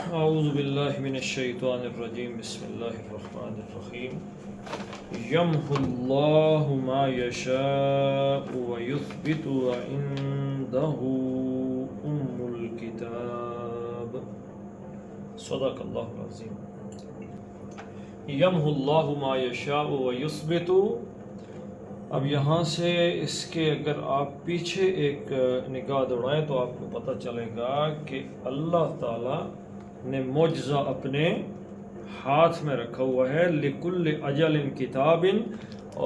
اعوذ باللہ من الشیطان الرجیم بسم اللہ الرحمن الرحیم یمحو اللہ ما یشاء ویثبت وعنده الکتاب صدق اللہ العظیم۔ یمحو اللہ ما یشاء ویثبت، اب یہاں سے اس کے اگر آپ پیچھے ایک نگاہ دوڑائیں تو آپ کو پتہ چلے گا کہ اللہ تعالیٰ نے معجزہ اپنے ہاتھ میں رکھا ہوا ہے، لکل اجل کتاب،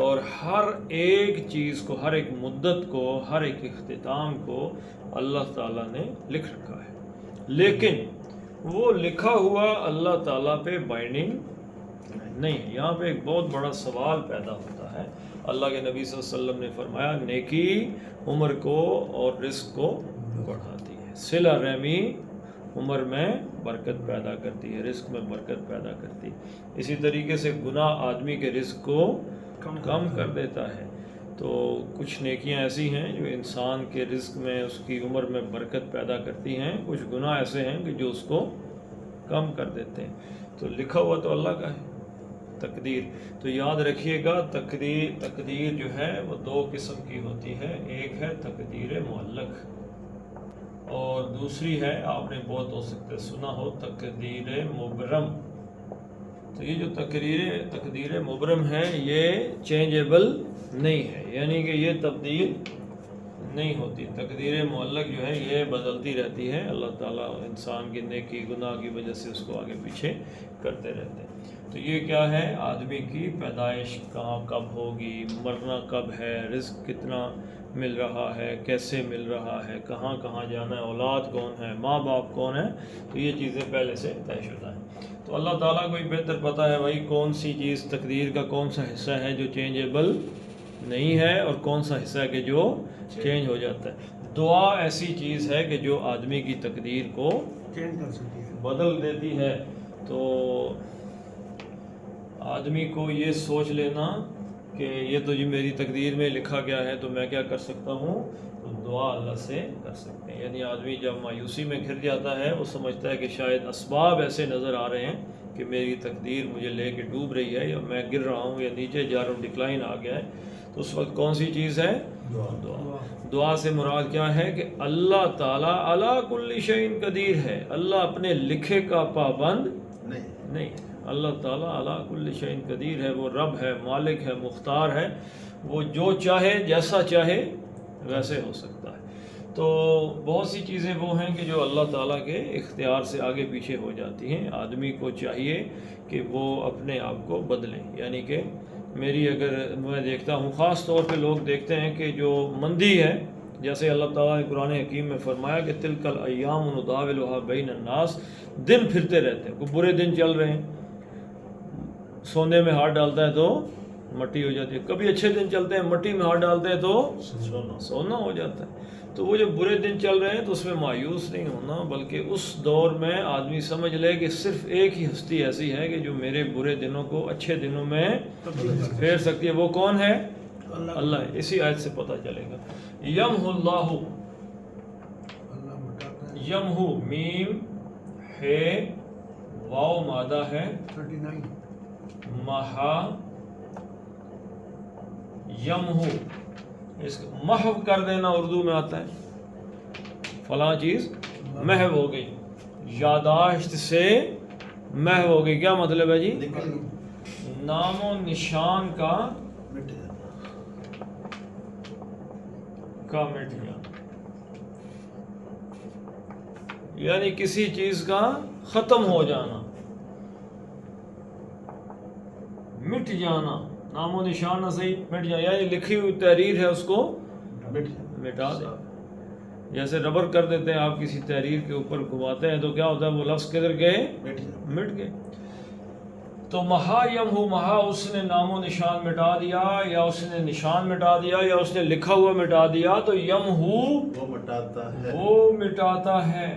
اور ہر ایک چیز کو، ہر ایک مدت کو، ہر ایک اختتام کو اللہ تعالیٰ نے لکھ رکھا ہے، لیکن وہ لکھا ہوا اللہ تعالیٰ پہ بائنڈنگ نہیں ہے۔ یہاں پہ ایک بہت بڑا سوال پیدا ہوتا ہے۔ اللہ کے نبی صلی اللہ علیہ وسلم نے فرمایا نیکی عمر کو اور رزق کو بڑھاتی ہے، صلہ رحمی عمر میں برکت پیدا کرتی ہے، رزق میں برکت پیدا کرتی ہے۔ اسی طریقے سے گناہ آدمی کے رزق کو کم کر دیتا ہے۔ تو کچھ نیکیاں ایسی ہیں جو انسان کے رزق میں، اس کی عمر میں برکت پیدا کرتی ہیں، کچھ گناہ ایسے ہیں کہ جو اس کو کم کر دیتے ہیں۔ تو لکھا ہوا تو اللہ کا ہے، تقدیر تو یاد رکھیے گا، تقدیر جو ہے وہ دو قسم کی ہوتی ہے، ایک ہے تقدیر معلق اور دوسری ہے، آپ نے بہت ہو سکتے سنا ہو، تقدیر مبرم۔ تو یہ جو تقدیر مبرم ہے یہ چینجیبل نہیں ہے، یعنی کہ یہ تبدیل نہیں ہوتی۔ تقدیر معلق جو ہے یہ بدلتی رہتی ہے، اللہ تعالیٰ انسان کی نیکی گناہ کی وجہ سے اس کو آگے پیچھے کرتے رہتے ہیں۔ تو یہ کیا ہے؟ آدمی کی پیدائش کہاں کب ہوگی، مرنا کب ہے، رزق کتنا مل رہا ہے، کیسے مل رہا ہے، کہاں کہاں جانا ہے، اولاد کون ہے، ماں باپ کون ہے، تو یہ چیزیں پہلے سے طے شدہ ہیں۔ تو اللہ تعالیٰ کو ہی بہتر پتہ ہے بھائی کون سی چیز تقدیر کا کون سا حصہ ہے جو چینجیبل نہیں ہے اور کون سا حصہ ہے کہ جو چینج ہو جاتا ہے۔ دعا ایسی چیز ہے کہ جو آدمی کی تقدیر کو چینج کر سکتی ہے، بدل دیتی ہے۔ تو آدمی کو یہ سوچ لینا کہ یہ تو جی میری تقدیر میں لکھا گیا ہے تو میں کیا کر سکتا ہوں، تو دعا اللہ سے کر سکتے ہیں۔ یعنی آدمی جب مایوسی میں گھر جاتا ہے وہ سمجھتا ہے کہ شاید اسباب ایسے نظر آ رہے ہیں کہ میری تقدیر مجھے لے کے ڈوب رہی ہے، یا میں گر رہا ہوں یا نیچے جا رہا ہوں، ڈکلائن آ گیا ہے، تو اس وقت کون سی چیز ہے؟ دعا۔ دعا سے مراد کیا ہے کہ اللہ تعالیٰ علی کل شیء قدیر ہے، اللہ اپنے لکھے کا پابند نہیں ہے۔ اللہ تعالیٰ علی کل شیء قدیر ہے، وہ رب ہے، مالک ہے، مختار ہے، وہ جو چاہے جیسا چاہے ویسے ہو سکتا ہے۔ تو بہت سی چیزیں وہ ہیں کہ جو اللہ تعالیٰ کے اختیار سے آگے پیچھے ہو جاتی ہیں۔ آدمی کو چاہیے کہ وہ اپنے آپ کو بدلیں، یعنی کہ میری اگر میں دیکھتا ہوں، خاص طور پہ لوگ دیکھتے ہیں کہ جو مندی ہے، جیسے اللہ تعالیٰ نے قرآن حکیم میں فرمایا کہ تلک الایام نداولها بین الناس، دن پھرتے رہتے ہیں، کوئی برے دن چل رہے ہیں، سونے میں ہاتھ ڈالتا ہے تو مٹی ہو جاتی ہے، کبھی اچھے دن چلتے ہیں مٹی میں ہاتھ ڈالتے ہیں تو سونا ہو جاتا ہے۔ تو وہ جو برے دن چل رہے ہیں تو اس میں مایوس نہیں ہونا، بلکہ اس دور میں آدمی سمجھ لے کہ صرف ایک ہی ہستی ایسی ہے کہ جو میرے برے دنوں کو اچھے دنوں میں پھیر سکتی ہے، وہ کون ہے؟ اللہ ہے۔ اسی آیت سے پتہ چلے گا۔ یمحو اللہ، یمحو میم ہے، واو مادہ ہے، 39 محا، یمحو، اس کو محو کر دینا اردو میں آتا ہے، فلاں چیز محو ہو گئی، یاداشت سے محو ہو گئی۔ کیا مطلب ہے جی؟ نام و نشان کا مٹ جانا، یعنی کسی چیز کا ختم ہو جانا، مٹ جانا، نام و نشان نہ صحیح، مٹ جانا، یعنی لکھی ہوئی تحریر ہے اس کو مٹا دیں۔ جیسے ربر کر دیتے ہیں آپ کسی تحریر کے اوپر گھماتے ہیں تو کیا ہوتا ہے، وہ لفظ کدھر گئے؟ مٹ گئے۔ تو محا یمحو، محا اس نے نام و نشان مٹا دیا، یا اس نے نشان مٹا دیا، یا اس نے لکھا ہوا مٹا دیا، تو یمحو وہ مٹاتا ہے، وہ مٹاتا ہے۔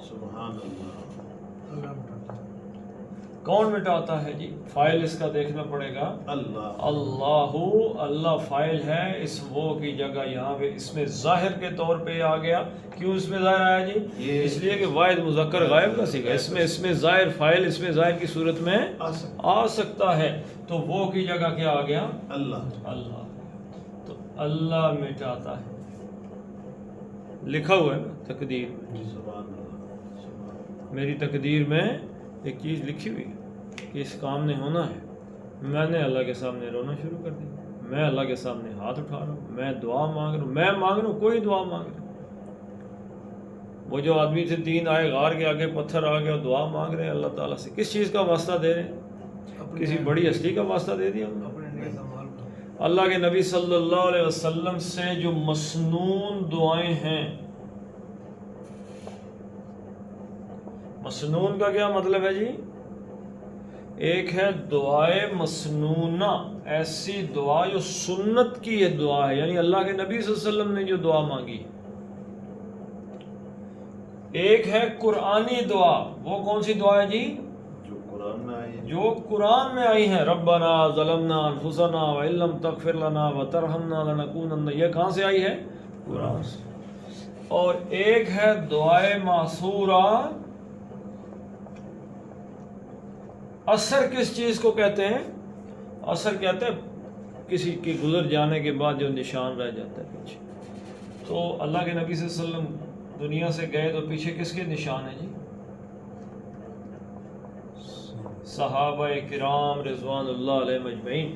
سبحان اللہ۔ کون مٹاتا ہے جی؟ فائل اس کا دیکھنا پڑے گا، اللہ، اللہ فائل ہے، اس وہ کی جگہ یہاں پہ اس میں ظاہر کے طور پہ آ گیا۔ کیوں اس میں ظاہر آیا جی؟ اس لیے کہ واحد مذکر غائب کا سیگا، اس میں ظاہر فائل اس میں ظاہر کی صورت میں آ سکتا ہے، تو وہ کی جگہ کیا آ گیا؟ اللہ۔ تو اللہ مٹاتا ہے، لکھا ہوا ہے نا تقدیر میں، میری تقدیر میں ایک چیز لکھی ہوئی ہے کہ اس کام نے ہونا ہے، میں نے اللہ کے سامنے رونا شروع کر دیا، میں اللہ کے سامنے ہاتھ اٹھا رہا ہوں، میں دعا مانگ رہا ہوں، میں مانگ رہا ہوں، کوئی دعا مانگ رہا ہوں۔ وہ جو آدمی تھے 3 آئے غار کے آگے پتھر آ گیا، دعا مانگ رہے ہیں اللہ تعالیٰ سے، کس چیز کا واسطہ دے رہے ہیں؟ کسی بڑی ہستی کا واسطہ دے دیا اللہ کے نبی صلی اللہ علیہ وسلم سے جو مسنون دعائیں ہیں، مسنون کا کیا مطلب ہے جی؟ ایک ہے دعائے مسنونہ، ایسی دعا جو سنت کی یہ دعا ہے، یعنی اللہ کے نبی صلی اللہ علیہ وسلم نے جو دعا مانگی۔ ایک ہے قرآنی دعا، وہ کون سی دعا ہے جی؟ جو قرآن میں آئی ہیں، ربنا ظلمنا انفسنا وان لم تغفر لنا وترحمنا لنکونن، یہ کہاں سے آئی ہے؟ قرآن سے۔ اور ایک ہے دعائے معصورہ۔ اثر کس چیز کو کہتے ہیں؟ اثر کہتے ہیں کسی کے گزر جانے کے بعد جو نشان رہ جاتا ہے پیچھے۔ تو اللہ کے نبی صلی اللہ علیہ وسلم دنیا سے گئے تو پیچھے کس کے نشان ہیں جی؟ صحابہ کرام رضوان اللہ علیہ اجمعین۔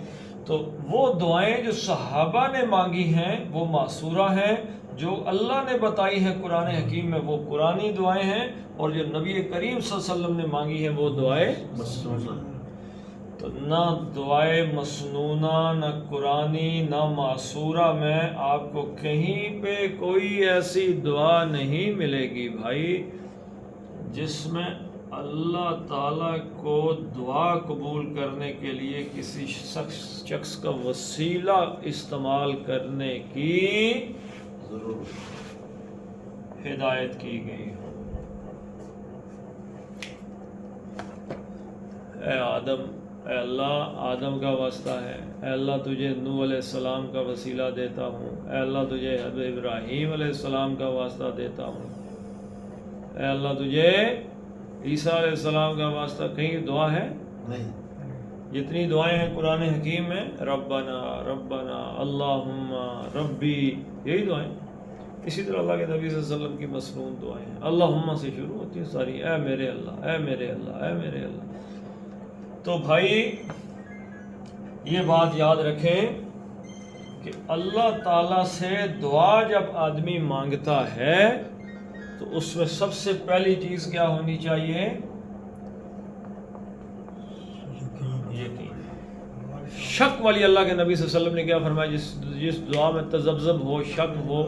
تو وہ دعائیں جو صحابہ نے مانگی ہیں وہ معصورہ ہیں، جو اللہ نے بتائی ہیں قرآن حکیم میں وہ قرآنی دعائیں ہیں، اور جو نبی کریم صلی اللہ علیہ وسلم نے مانگی ہیں وہ دعائیں مسنونہ۔ تو نہ دعائے مسنونہ، نہ قرآنی، نہ معصورہ میں آپ کو کہیں پہ کوئی ایسی دعا نہیں ملے گی بھائی جس میں اللہ تعالیٰ کو دعا قبول کرنے کے لیے کسی شخص کا وسیلہ استعمال کرنے کی ہدایت کی گئی ہو۔ اے آدم، اے اللہ آدم کا واسطہ ہے، اے اللہ تجھے نوح علیہ السلام کا وسیلہ دیتا ہوں، اے اللہ تجھے حضرت ابراہیم علیہ السلام کا واسطہ دیتا ہوں، اے اللہ تجھے عیسیٰ علیہ السلام کا واسطہ۔ کہیں دعا ہے؟ نہیں۔ جتنی دعائیں ہیں قرآن حکیم میں، ربنا ربنا اللہم ربی، یہی دعائیں۔ اسی طرح اللہ کے نبی صلی اللہ علیہ وسلم کی مسنون دعائیں ہیں، اللہم سے شروع ہوتی ہیں ساری، اے میرے اللہ، اے میرے اللہ، اے میرے اللہ۔ تو بھائی یہ بات یاد رکھیں کہ اللہ تعالیٰ سے دعا جب آدمی مانگتا ہے تو اس میں سب سے پہلی چیز کیا ہونی چاہیے؟ یقین۔ شک والی اللہ کے نبی صلی اللہ علیہ وسلم نے کیا فرمایا؟ جس دعا میں تذبذب ہو، شک ہو،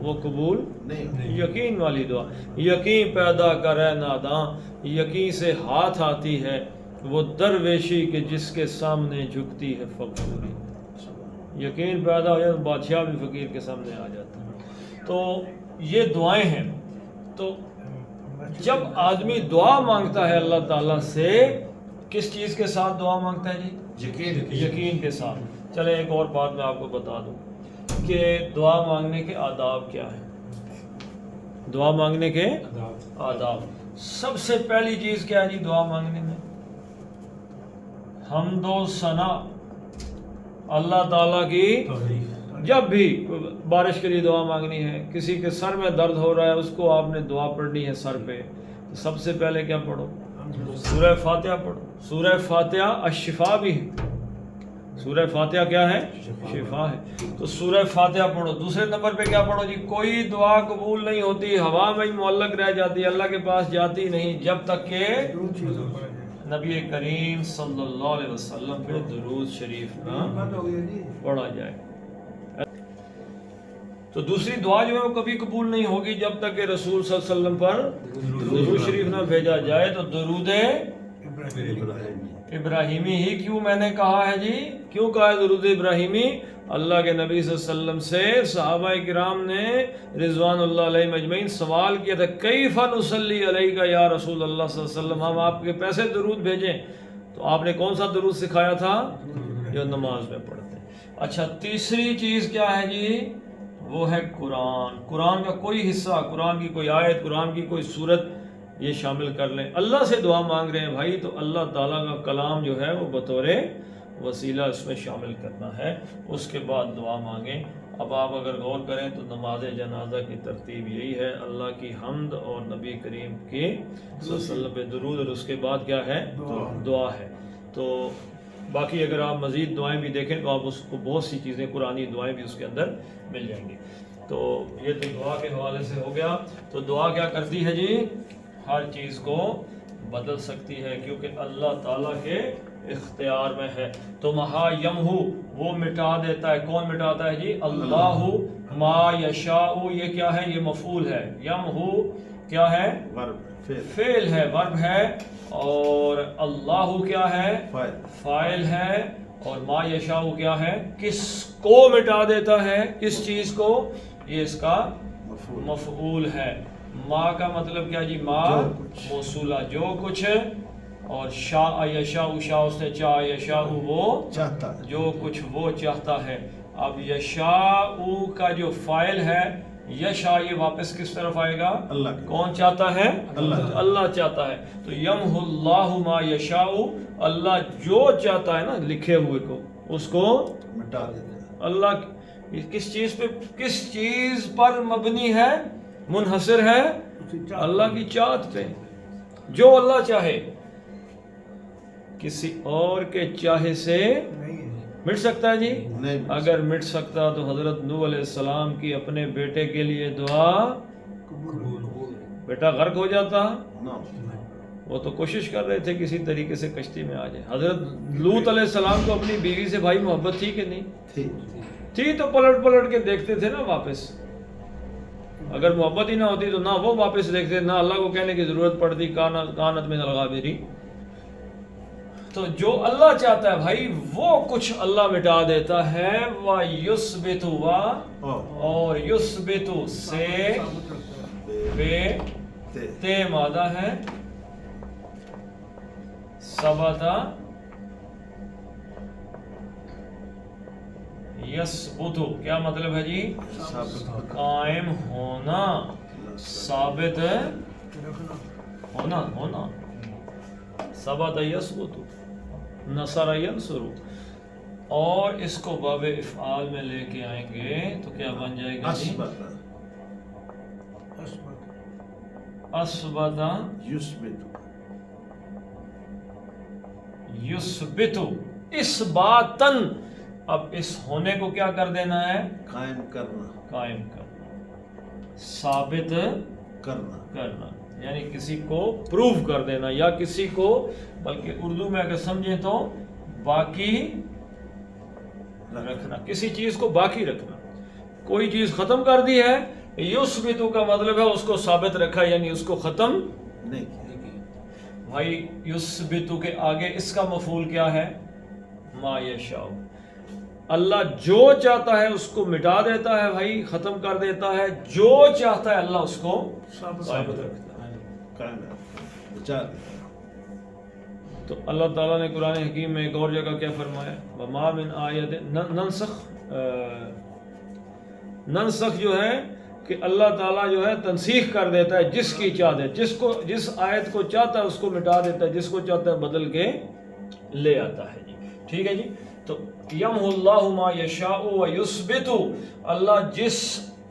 وہ قبول نہیں۔ یقین والی دعا، یقین پیدا کرے ناداں، یقین سے ہاتھ آتی ہے وہ درویشی کہ جس کے سامنے جھکتی ہے فقیری۔ یقین پیدا ہو جائے تو بادشاہ بھی فقیر کے سامنے آ جاتا ہے۔ تو یہ دعائیں ہیں۔ تو جب آدمی دعا مانگتا ہے اللہ تعالیٰ سے، کس چیز کے ساتھ دعا مانگتا ہے جی؟ یقین کے ساتھ۔ چلے ایک اور بات میں آپ کو بتا دوں کہ دعا مانگنے کے آداب کیا ہیں۔ دعا مانگنے کے آداب، سب سے پہلی چیز کیا ہے جی دعا مانگنے میں؟ حمد و ثنا، اللہ تعالیٰ کی جب بھی بارش کے لیے دعا مانگنی ہے، کسی کے سر میں درد ہو رہا ہے اس کو آپ نے دعا پڑھنی ہے سر پہ، تو سب سے پہلے کیا پڑھو؟ سورہ فاتحہ پڑھو۔ سورہ فاتحہ الشفا بھی ہے، سورہ فاتحہ کیا ہے؟ شفا ہے۔ تو سورہ فاتحہ پڑھو۔ دوسرے نمبر پہ کیا پڑھو جی؟ کوئی دعا قبول نہیں ہوتی، ہوا میں ہی معلق رہ جاتی ہے، اللہ کے پاس جاتی نہیں جب تک کہ نبی کریم صلی اللہ علیہ وسلم پہ درود شریف نہ پڑھا جائے۔ تو دوسری دعا جو ہے وہ کبھی قبول نہیں ہوگی جب تک کہ رسول صلی اللہ علیہ وسلم پر درود شریف نہ بھیجا جائے۔ تو درود ابراہیم ابراہیمی ہی کیوں میں نے کہا ہے جی؟ کیوں کہا ہے درود ابراہیمی؟ اللہ کے نبی صلی اللہ علیہ وسلم سے صحابہ کرام نے رضوان اللہ علیہ مجمعین سوال کیا تھا، کیف نصلی علیک یا رسول اللہ صلی اللہ علیہ وسلم، ہم آپ کے پیسے درود بھیجیں؟ تو آپ نے کون سا درود سکھایا تھا؟ جو نماز میں پڑھتے ہیں۔ اچھا، تیسری چیز کیا ہے جی؟ وہ ہے قرآن۔ قرآن کا کوئی حصہ، قرآن کی کوئی آیت، قرآن کی کوئی سورت یہ شامل کر لیں۔ اللہ سے دعا مانگ رہے ہیں بھائی، تو اللہ تعالیٰ کا کلام جو ہے وہ بطور وسیلہ اس میں شامل کرنا ہے، اس کے بعد دعا مانگیں۔ اب آپ اگر غور کریں تو نماز جنازہ کی ترتیب یہی ہے، اللہ کی حمد اور نبی کریم کی صلی اللہ علیہ وسلم پہ درود، اور اس کے بعد کیا ہے؟ دعا ہے۔ تو باقی اگر آپ مزید دعائیں بھی دیکھیں تو آپ اس کو بہت سی چیزیں قرآنی دعائیں بھی اس کے اندر مل جائیں گی۔ تو یہ تو دعا کے حوالے سے ہو گیا۔ تو دعا کیا کرتی ہے جی؟ ہر چیز کو بدل سکتی ہے، کیونکہ اللہ تعالیٰ کے اختیار میں ہے۔ تو مہا یمہو، وہ مٹا دیتا ہے۔ کون مٹاتا ہے جی؟ اللہ۔ ما یشاء، یہ کیا ہے؟ یہ مفعول ہے۔ یمہو کیا ہے؟ فعل ہے، ورب ہے، اور اللہ کیا ہے؟ فاعل ہے، اور ما یشاء کیا ہے؟ کس کو مٹا دیتا ہے؟ کس چیز کو؟ یہ اس کا مفعول ہے۔ ما کا مطلب کیا جی؟ ما موصولہ، جو کچھ، اور شاء یشاء، شاء اس نے چاہ، یشاء وہ چاہتا، جو کچھ وہ چاہتا ہے۔ اب یشاء کا جو فاعل ہے، یشاء، یہ واپس کس طرف آئے گا؟ اللہ۔ کون چاہتا ہے؟ اللہ چاہتا ہے۔ تو یمحو اللہ ما یشاء، اللہ جو چاہتا ہے نا لکھے ہوئے کو، اس کو مٹا دیتا ہے۔ اللہ کس چیز پہ، کس چیز پر مبنی ہے؟ منحصر ہے اللہ کی چاہت پہ۔ جو اللہ چاہے، کسی اور کے چاہے سے مٹ سکتا ہے جی؟ نہیں، اگر مٹ سکتا تو حضرت نوح علیہ السلام کی اپنے بیٹے کے لیے دعا، بیٹا غرق ہو جاتا، وہ تو کوشش کر رہے تھے کسی طریقے سے کشتی میں آ جائے۔ حضرت لوط علیہ السلام کو اپنی بیوی سے بھائی محبت تھی کہ نہیں تھی؟ تو پلٹ پلٹ کے دیکھتے تھے نا واپس۔ اگر محبت ہی نہ ہوتی تو نہ وہ واپس دیکھتے، نہ اللہ کو کہنے کی ضرورت پڑتی کانت من الغابرین۔ تو جو اللہ چاہتا ہے بھائی وہ کچھ اللہ مٹا دیتا ہے۔ وَيُثْبِتُ، اور یثبت سے بے تے مادہ ہے، ثبتا یثبت، کیا مطلب ہے جی؟ قائم ہونا، ثابت ہونا، ثبت یثبت، نصر ینصر۔ اور اس کو باب افعال میں لے کے آئیں گے تو کیا بن جائے گا جی؟ اثبت یثبت اثباتن۔ اب اس ہونے کو کیا کر دینا ہے؟ قائم کرنا، ثابت کرنا، یعنی کسی کو پروف کر دینا، یا کسی کو، بلکہ اردو میں اگر سمجھیں تو باقی رکھنا، کسی چیز کو باقی رکھنا۔ کوئی چیز ختم کر دی ہے، یثبتو کا مطلب ہے اس کو ثابت رکھا، یعنی اس کو ختم نہیں۔ بھائی یثبتو کے آگے اس کا مفعول کیا ہے؟ ما یشاء۔ اللہ جو چاہتا ہے اس کو مٹا دیتا ہے بھائی، ختم کر دیتا ہے، جو چاہتا ہے اللہ اس کو ثابت رکھتا ہے۔ تو اللہ تعالیٰ نے قرآن حکیم میں ایک اور جگہ کیا فرمایا؟ وَمَا مِنْ آیَةٍ ننسخ جو ہے کہ اللہ تعالیٰ جو ہے تنسیخ کر دیتا ہے جس کی چاہت ہے، جس آیت کو چاہتا ہے اس کو مٹا دیتا ہے، جس کو چاہتا ہے بدل کے لے آتا ہے جی۔ ٹھیک ہے جی۔ تو یمحو اللہ ما یشاء ویثبت، اللہ جس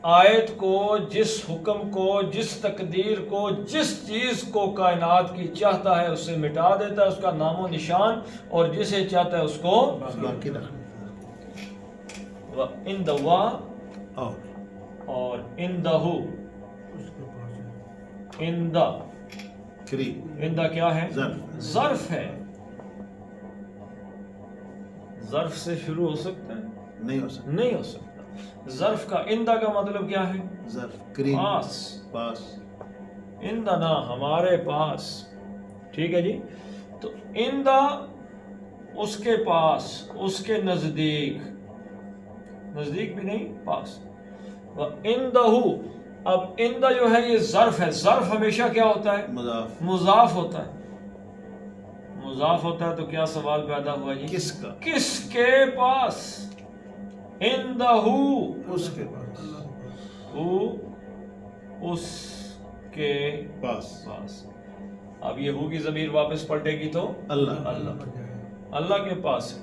آیت کو، جس حکم کو، جس تقدیر کو، جس چیز کو کائنات کی چاہتا ہے اسے مٹا دیتا ہے، اس کا نام و نشان، اور جسے چاہتا ہے اس کو باقی رکھنا۔ اندوا، اور اندہ، اندہ کیا ہے؟ ظرف ہے۔ ظرف سے شروع ہو سکتا ہے؟ نہیں ہو سکتا۔ ظرف کا اندہ کا مطلب کیا ہے؟ پاس، اندنا ہمارے پاس۔ ٹھیک ہے جی۔ تو اندہ اس کے پاس، اس کے نزدیک، نزدیک بھی نہیں پاس. وَعِنْدَهُ، اب اندہ جو ہے یہ ظرف ہے. ظرف ہمیشہ کیا ہوتا ہے؟ مضاف. مضاف ہوتا ہے. مضاف ہوتا ہے تو کیا سوال پیدا ہوا جی؟ کس کا؟ کس کے پاس؟ عندہ، اس کے پاس. اس کے پاس. پاس. اب یہ ہو کی ضمیر واپس پلٹے گی تو اللہ. اللہ کے پاس ہے.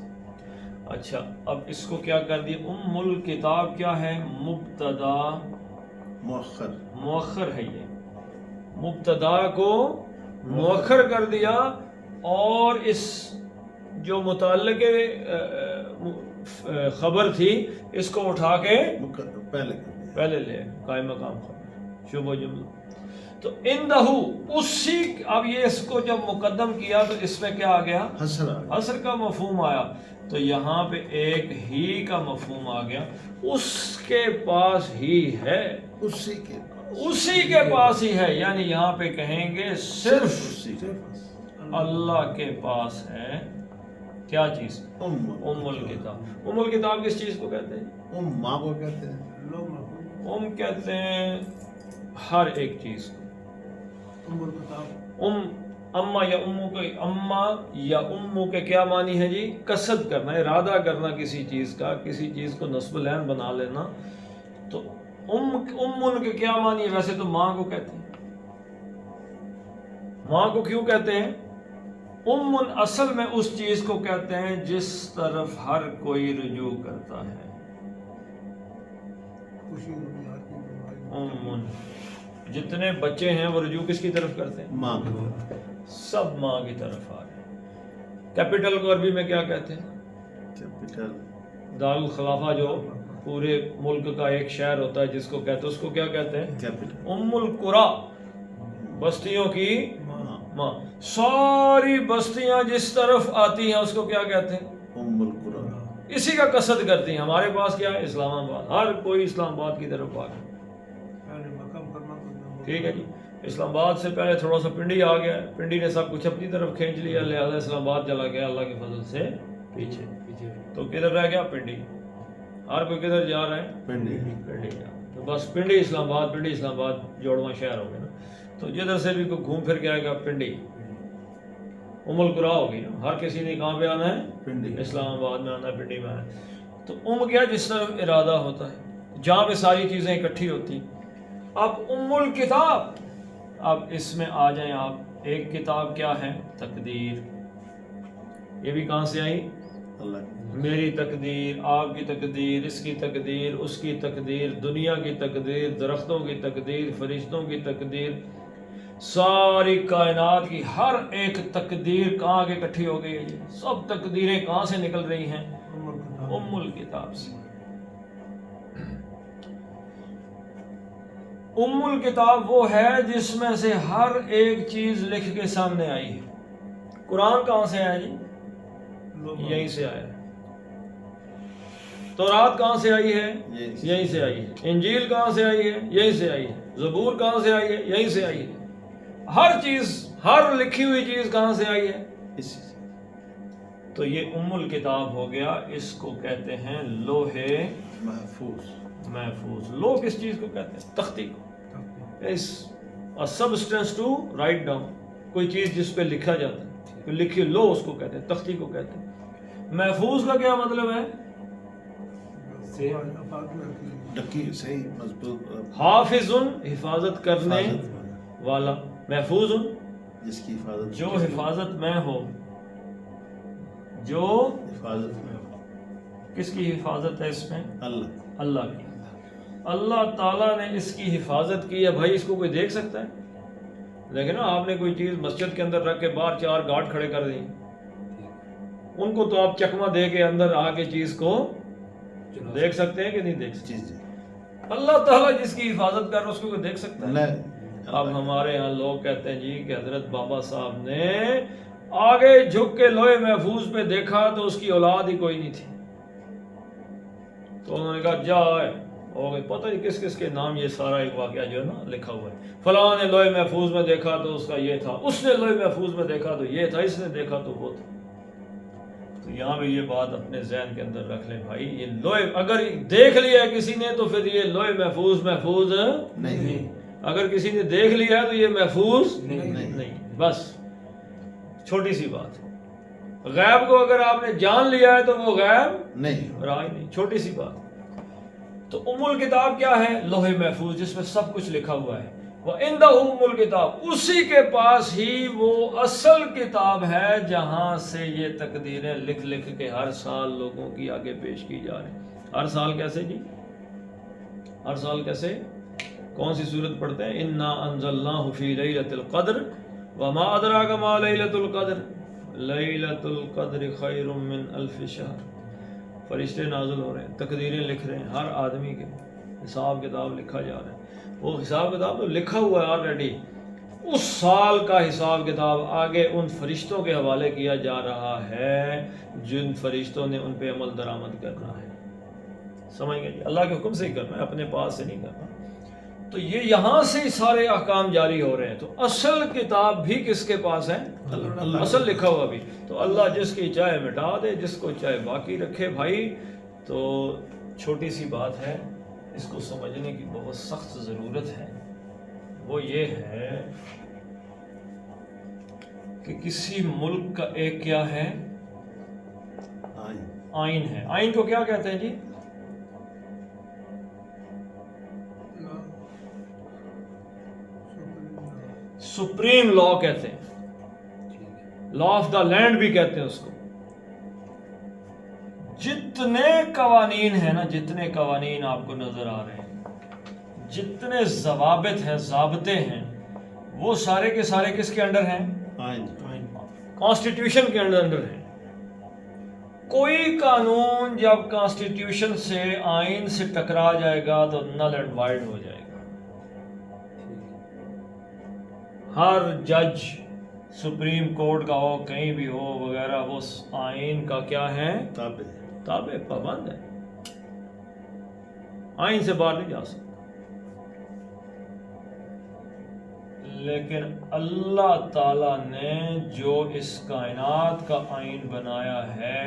اچھا اب اس کو کیا کر دیا؟ ام الکتاب کیا ہے؟ مبتدا مؤخر. مؤخر ہے. یہ مبتدا کو مؤخر کر دیا اور اس جو متعلق خبر تھی اس کو اٹھا کے پہلے لے قائم مقام خبر شبہ جملہ. تو اندہ اسی، اب یہ اس کو جب مقدم کیا تو اس میں کیا آ گیا؟ حصر کا مفہوم آیا. تو یہاں پہ ایک ہی کا مفہوم آ گیا. اس کے پاس ہی ہے، اسی کے پاس ہی ہے. یعنی یہاں پہ کہیں گے صرف اللہ کے پاس ہے کیا چیز؟ ام الکتاب. ام الکتاب کس چیز کو کہتے ہیں؟ ماں کو کہتے ہیں. کہتے ہیں ہر ایک چیز کو. اما یا امو کے، اما یا امو کے کیا معنی ہے جی؟ قصد کرنا، ارادہ کرنا کسی چیز کا، کسی چیز کو نصب العین بنا لینا. تو ام کے کیا معنی ہے؟ ویسے تو ماں کو کہتے ہیں. ماں کو کیوں کہتے ہیں؟ ام اصل میں اس چیز کو کہتے ہیں جس طرف ہر کوئی رجوع کرتا ہے. جتنے بچے ہیں وہ رجوع کس کی طرف کرتے ہیں؟ ماں کی طرف. سب ماں کی طرف آ رہے ہیں. کیپٹل کو عربی میں کیا کہتے ہیں؟ کیپٹل. دارالخلافہ جو پورے ملک کا ایک شہر ہوتا ہے جس کو کہتے ہیں، اس کو کیا کہتے ہیں؟ کیپٹل. ام القریٰ، بستیوں کی ماں. ساری بستیاں جس طرف آتی ہیں اس کو کیا کہتے ہیں؟ ام القریٰ. اسی کا قصد کرتی ہیں. ہمارے پاس کیا ہے؟ اسلام آباد. ہر کوئی اسلام آباد کی طرف آ گیا. ٹھیک ہے جی. اسلام آباد سے پہلے تھوڑا سا پنڈی آ گیا، پنڈی نے سب کچھ اپنی طرف کھینچ لیا، لہذا اسلام آباد چلا گیا اللہ کے فضل سے پیچھے. تو کدھر رہ گیا؟ پنڈی. ہر کوئی کدھر جا رہا ہے؟ پنڈی. تو بس پنڈی اسلام آباد، پنڈی اسلام آباد جوڑواں شہر ہو گیا نا. تو جدھر سے بھی کوئی گھوم پھر کے آئے گا پنڈی. ام القریٰ ہوگی نا. ہر کسی نے کہاں پہ آنا ہے؟ پنڈی. اسلام آباد میں آنا ہے، پنڈی میں آنا ہے. تو ام کیا؟ جس طرف ارادہ ہوتا ہے، جہاں پہ ساری چیزیں اکٹھی ہوتی. اب ام الکتاب، اب اس میں آ جائیں آپ. ایک کتاب کیا ہے؟ تقدیر. یہ بھی کہاں سے آئی؟ اللہ کی. میری تقدیر، آپ کی تقدیر، اس کی تقدیر، اس کی تقدیر، دنیا کی تقدیر، درختوں کی تقدیر، فرشتوں کی تقدیر، ساری کائنات کی ہر ایک تقدیر کہاں کے اکٹھی ہو گئی ہے جی؟ سب تقدیریں کہاں سے نکل رہی ہیں؟ ام الکتاب سے. ام الکتاب وہ ہے جس میں سے ہر ایک چیز لکھ کے سامنے آئی ہے. قرآن کہاں سے آیا جی؟ یہیں سے آیا. تورات کہاں سے آئی ہے؟ یہیں سے آئی ہے. انجیل کہاں سے آئی ہے؟ یہیں سے آئی ہے. زبور کہاں سے آئی ہے؟ یہیں سے آئی ہے. ہر چیز، ہر لکھی ہوئی چیز کہاں سے آئی ہے؟ اسی سے. تو یہ ام الکتاب ہو گیا. اس کو کہتے ہیں لوح محفوظ. محفوظ. لوح کس چیز کو کہتے ہیں؟ تختی کو. سبسٹینس ٹو رائٹ ڈاؤن، کوئی چیز جس پہ لکھا جاتا ہے، کوئی لکھی لو اس کو کہتے ہیں، تختی کو کہتے ہیں. محفوظ کا کیا مطلب ہے؟ صحیح مضبوط. حافظ، حفاظت کرنے والا. محفوظ جس کی حفاظت، جو حفاظت میں ہو. جو حفاظت میں ہو. کس کی حفاظت ہے اس میں؟ اللہ کی. اللہ تعالیٰ نے اس کی حفاظت کی ہے. بھائی اس کو کوئی دیکھ سکتا ہے؟ لیکن آپ نے کوئی چیز مسجد کے اندر رکھ کے باہر 4 گارڈ کھڑے کر دی، ان کو تو آپ چکمہ دے کے اندر آ کے چیز کو دیکھ سکتے ہیں کہ نہیں دیکھ سکتے؟ اللہ تعالیٰ جس کی حفاظت کر رہا ہے اس کو کوئی دیکھ سکتا ہے؟ اب ہمارے ہاں لوگ کہتے ہیں جی کہ حضرت بابا صاحب نے آگے جھک کے لوح محفوظ پہ دیکھا تو اس کی اولاد ہی کوئی نہیں تھی. تو انہوں نے کہا جائے ہو گئی. پتہ نہیں کس کس کے نام یہ سارا ایک واقعہ جو ہے نا لکھا ہوا ہے. فلاں نے لوح محفوظ میں دیکھا تو اس کا یہ تھا، اس نے لوح محفوظ میں دیکھا تو یہ تھا، اس نے دیکھا تو وہ تھا. تو یہاں بھی یہ بات اپنے ذہن کے اندر رکھ لیں بھائی، یہ لوہے اگر دیکھ لیا کسی نے تو پھر یہ لوہے محفوظ نہیں، اگر کسی نے دیکھ لیا تو یہ محفوظ نہیں۔ نہیں، بس چھوٹی سی بات. غیب کو اگر آپ نے جان لیا ہے تو وہ غیب نہیں، رہا ہی نہیں، چھوٹی سی بات. تو ام الکتاب کیا ہے؟ لوح محفوظ جس میں سب کچھ لکھا ہوا ہے. وَعِندَهُ ام الکتاب، اسی کے پاس ہی وہ اصل کتاب ہے جہاں سے یہ تقدیریں لکھ لکھ کے ہر سال لوگوں کی آگے پیش کی جا رہی ہیں. ہر سال کیسے جی؟ ہر سال کیسے؟ کون سی صورت پڑھتے ہیں؟ اِنَّا أَنزَلْنَاهُ فِي لَيْلَةِ الْقَدْرِ وَمَا أَدْرَاكَ مَا لَيْلَةُ الْقَدْرِ لَيْلَةُ الْقَدْرِ خَيْرٌ مِّنْ أَلْفِ شَهْرٍ. فرشتے نازل ہو رہے ہیں، تقدیریں لکھ رہے ہیں، ہر آدمی کے حساب کتاب لکھا جا رہا ہے. وہ حساب کتاب تو لکھا ہوا ہے آلریڈی، اس سال کا حساب کتاب آگے ان فرشتوں کے حوالے کیا جا رہا ہے جن فرشتوں نے ان پہ عمل درآمد کرنا ہے. سمجھ گئے جی؟ اللہ کے حکم سے ہی کرنا ہے، اپنے پاس سے نہیں کرنا. تو یہ یہاں سے ہی سارے احکام جاری ہو رہے ہیں. تو اصل کتاب بھی کس کے پاس ہے؟ اصل لکھا ہوا بھی. تو اللہ جس کی چاہے مٹا دے، جس کو چاہے باقی رکھے بھائی. تو چھوٹی سی بات ہے، اس کو سمجھنے کی بہت سخت ضرورت ہے. وہ یہ ہے کہ کسی ملک کا ایک کیا ہے؟ آئین ہے. آئین کو کیا کہتے ہیں جی؟ سپریم لا کہتے ہیں، لا آف دا لینڈ بھی کہتے ہیں اس کو. جتنے قوانین ہیں نا، جتنے قوانین آپ کو نظر آ رہے ہیں، جتنے ضوابط ہیں، ضابطے ہیں، وہ سارے کے سارے کس کے انڈر ہیں؟ کانسٹیٹیوشن کے انڈر ہیں. کوئی قانون جب کانسٹیٹیوشن سے، آئین سے ٹکرا جائے گا تو نل اینڈ وائڈ ہو جائے گا. ہر جج سپریم کورٹ کا ہو، کہیں بھی ہو وغیرہ، وہ آئین کا کیا ہے؟ تابع، پابند ہے. آئین سے باہر نہیں جا سکتا. لیکن اللہ تعالیٰ نے جو اس کائنات کا آئین بنایا ہے،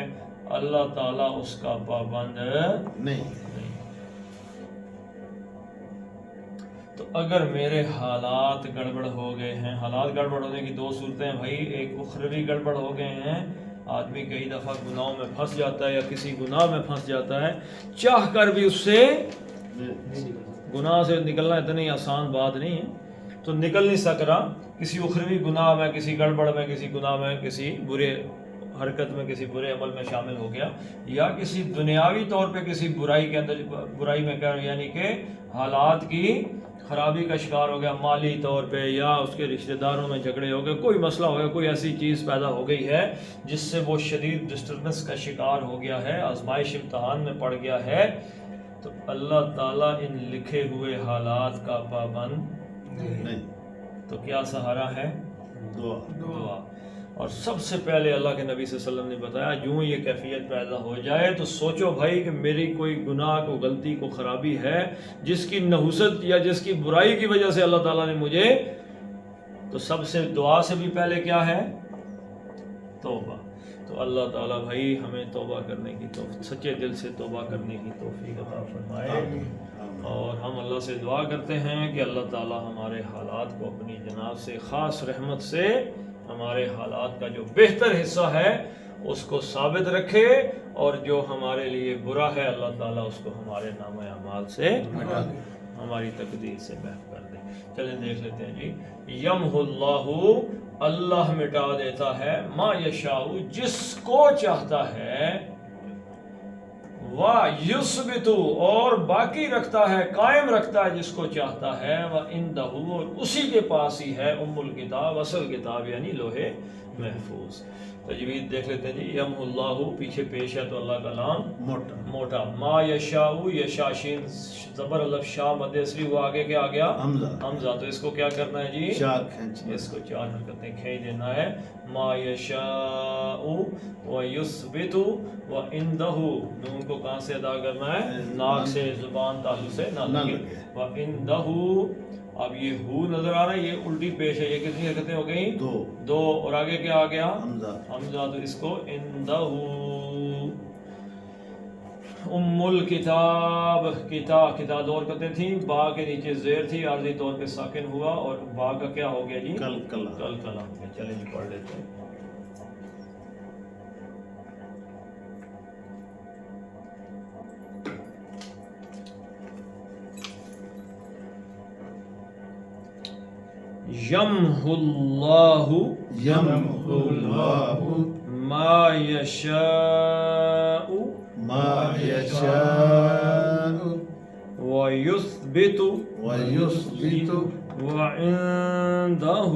اللہ تعالیٰ اس کا پابند نہیں. تو اگر میرے حالات گڑبڑ ہو گئے ہیں، حالات گڑبڑ ہونے کی دو صورتیں ہیں بھائی. ایک اخروی گڑبڑ ہو گئے ہیں، آدمی کئی دفعہ گناہوں میں پھنس جاتا ہے یا کسی گناہ میں پھنس جاتا ہے، چاہ کر بھی اس سے گناہ سے نکلنا اتنی آسان بات نہیں ہے، تو نکل نہیں سک رہا. کسی اخروی گناہ میں، کسی گڑبڑ میں، کسی گناہ میں، کسی برے حرکت میں، کسی برے عمل میں شامل ہو گیا، یا کسی دنیاوی طور پہ کسی برائی کے اندر، برائی میں کیا، یعنی کہ حالات کی خرابی کا شکار ہو گیا، مالی طور پہ، یا اس کے رشتہ داروں میں جھگڑے ہو گئے، کوئی مسئلہ ہو گیا، کوئی ایسی چیز پیدا ہو گئی ہے جس سے وہ شدید ڈسٹربنس کا شکار ہو گیا ہے، آزمائش امتحان میں پڑ گیا ہے. تو اللہ تعالیٰ ان لکھے ہوئے حالات کا پابند نہیں. تو کیا سہارا ہے؟ دعا. اور سب سے پہلے اللہ کے نبی صلی اللہ علیہ وسلم نے بتایا، یوں یہ کیفیت پیدا ہو جائے تو سوچو بھائی کہ میری کوئی گناہ کو، غلطی کو، خرابی ہے جس کی نحوست یا جس کی برائی کی وجہ سے اللہ تعالیٰ نے مجھے، تو سب سے دعا سے بھی پہلے کیا ہے؟ توبہ. تو اللہ تعالیٰ بھائی ہمیں توبہ کرنے کی سچے دل سے توبہ کرنے کی توفیق عطا فرمائے. اور ہم اللہ سے دعا کرتے ہیں کہ اللہ تعالیٰ ہمارے حالات کو اپنی جناب سے خاص رحمت سے، ہمارے حالات کا جو بہتر حصہ ہے اس کو ثابت رکھے، اور جو ہمارے لیے برا ہے اللہ تعالیٰ اس کو ہمارے نام اعمال سے مٹا دے، ہماری تقدیر سے محو کر دے. چلیں دیکھ لیتے ہیں جی. یمحو اللہ، اللہ مٹا دیتا ہے، ما یشاء، جس کو چاہتا ہے، وَيُثْبِتُ، اور باقی رکھتا ہے، قائم رکھتا ہے جس کو چاہتا ہے، وَعِندَهُ، اور اسی کے پاس ہی ہے ام الکتاب، اصل کتاب یعنی لوح محفوظ. تجوید دیکھ لیتے ہیں جی. یمحو اللہ، پیچھے پیش ہے تو اللہ کا نام موٹا. ما یشاء، یشاء شین زبر الف شاہ مد اصلی، وہ آگے کیا آ گیا؟ حمزہ. تو اس کو کیا کرنا ہے جی؟ اس کو 4 حرکتیں کھینچ دینا ہے. ما یشاء ویثبت وعنده، نون کو کہاں سے ادا کرنا ہے؟ ناک سے، زبان تالو سے نہ لگے. وعنده، اب یہ ہو نظر آ رہا ہے، یہ الٹی پیش ہے، یہ کتنی حرکتیں ہو گئیں؟ دو، اور آگے کیا آ گیا؟ حمزہ. حمزہ، تو اس کو عندہ. ام الکتاب، کتاب دو حرکتیں تھیں، با کے نیچے زیر تھی، عارضی طور پہ ساکن ہوا، اور با کا کیا ہو گیا جی؟ قلقلہ. قلقلہ ہو گیا. چلیں جی پڑھ لیتے ہیں. یمحو اللہ یمحو اللہ ما یشاء ما یشاء ویثبت ویثبت وعنده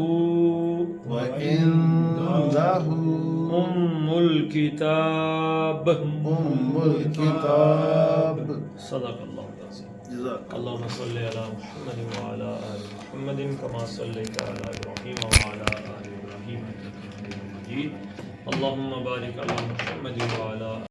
وعنده ام الکتاب. الکتاب. صدق اللہ العظیم. جزاک اللهم صل على محمد وعلى آل محمد كما صليت على إبراهيم وعلى آل إبراهيم إنك حميد مجيد. اللهم بارك على محمد وعلى